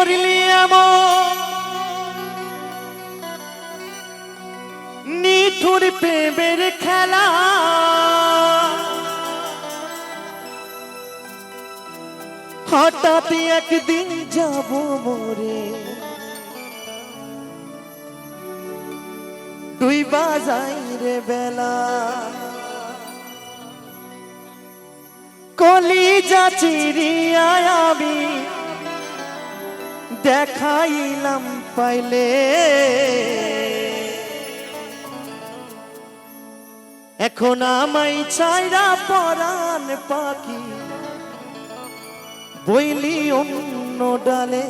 করলি এমন নিঠুর প্রেমের খেলা, হঠাৎ একদিন যাব মরে, তুই বাজাই রে বেলা, কলিজা চিরিয়া আমি দেখাইলাম পাইলে, এখন আমায় ছাইরা পরাণ পাখি বইলি অন্য ডালে।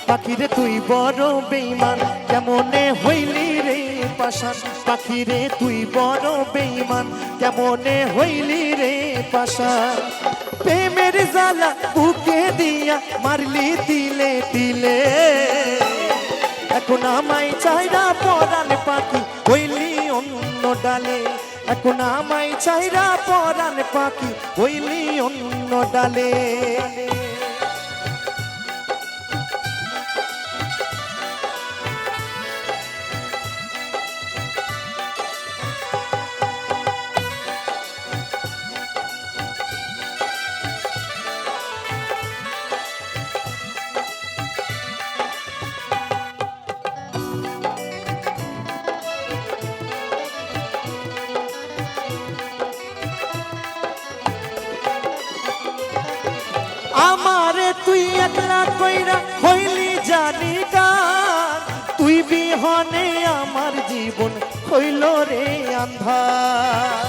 পাখিরে তুই বড় বেঈমান, কেমনে হইলি রে পাশান, পাখিরে তুই বড় বেঈমান, কেমনে হইলি রে পাশান, প্রেমের জ্বালা বুকে দিয়া মারলি তিলে তিলে, এখন আমায় চাইরা পরাণ পাখি হইলি অন্য ডালে, এখন আমায় চাইরা পরাণ পাখি হইলি অন্য ডালে। আমারে তুই একলা কইরা হইলি জানি কার, তুই বিহনে আমার জীবন হইল রে আন্ধার,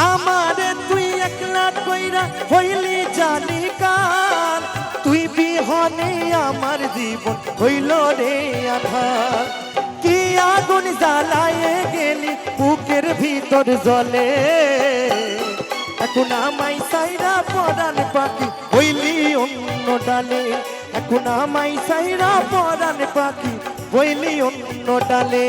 আমারে তুই একলা কইরা হইলি জানি কার, তুই বিহনে আমার জীবন হইল রে আন্ধার, কি আগুন জ্বালায়ে গেলি বুকের ভিতর জ্বলে, এখন আমায় সাইরা পরাণ পাখি হইলি অন্য ডালে, এখন আমায় সাইরা পরাণ পাখি হইলি অন্য ডালে।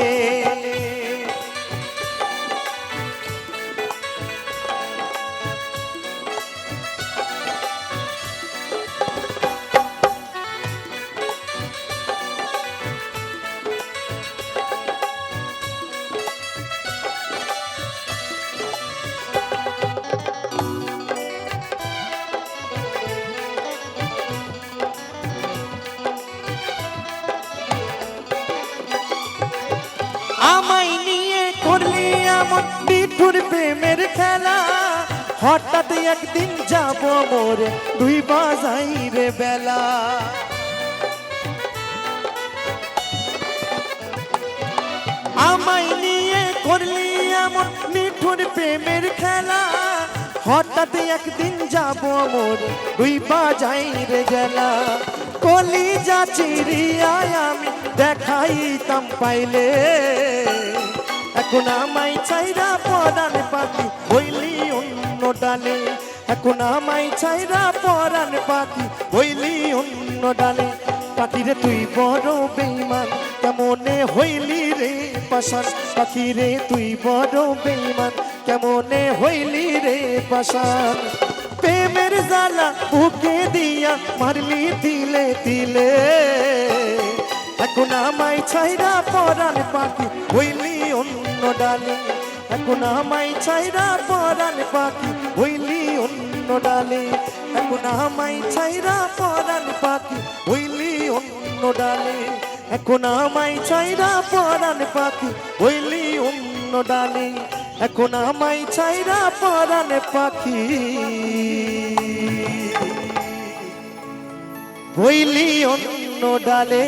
আমায় নিয়ে করলি এমন নিঠুর প্রেমের খেলা, হঠাৎ একদিন যাব মোরে দুই বাজাই রে বেলা, আমায় নিয়ে করলি এমন নিঠুর প্রেমের খেলা, হঠাৎ একদিন যাব মোরে দুই বাজাই রে গেলা, কলিজা চিরিয়া আমি দেখাইতাম পাইলে, এখন আমায় ছাইরা পরাণ পাখি হইলি অন্য ডালে, এখন আমায় ছাইরা পরাণ পাখি হইলি অন্য ডালে, পাখিরে তুই বড় বেঈমান, কেমনে হইলি রে পাশান, পাখিরে তুই বড় বেঈমান, কেমনে হইলি রে পাশান, প্রেমের জ্বালা বুকে দিয়া মারলি তিলে তিলে, এখন আমায় ছাইরা পরাণ পাখি হইলি অন্য ডালে, এখন আমায় ছাইরা পরাণ পাখি হইলি অন্য ডালে, এখন আমায় ছাইরা পরাণ পাখি হইলি অন্য ডালে, এখন আমায় ছাইরা পরাণ পাখি হইলি অন্য ডালে, এখন আমায় ছাইরা পরাণ পাখি হইলি অন্য ডালে।